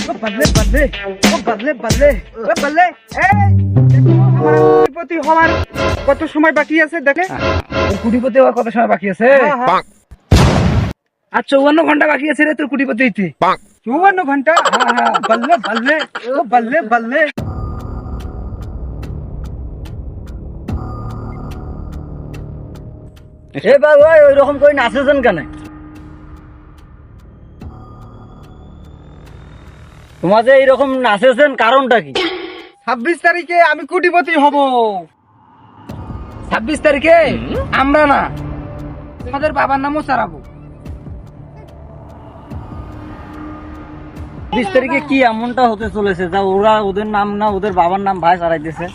बदले बदले बदले बदले बदले কোটিপতি হওয়ার কত সময় বাকি আছে দেখে তোর কোটিপতি হওয়ার কত সময় বাকি আছে? আর 54 ঘন্টা বাকি আছে রে তোর কোটিপতি হইতে। 54 ঘন্টা বদলে বদলে বদলে বদলে এ বাবা ওই রকম করে নাচেছেন কেন? তোমার যে এইরকম নাচেছেন কারণটা কি? 26 তারিখে আমি কোটিপতি হব। 26 তারিখে? আমরা না, তোমাদের বাবার নামও সারাবো। 20 তারিখে কি এমনটা হতে চলেছে যা ওরা ওদের নাম না ওদের বাবার নাম ভাই সারাইতেছে?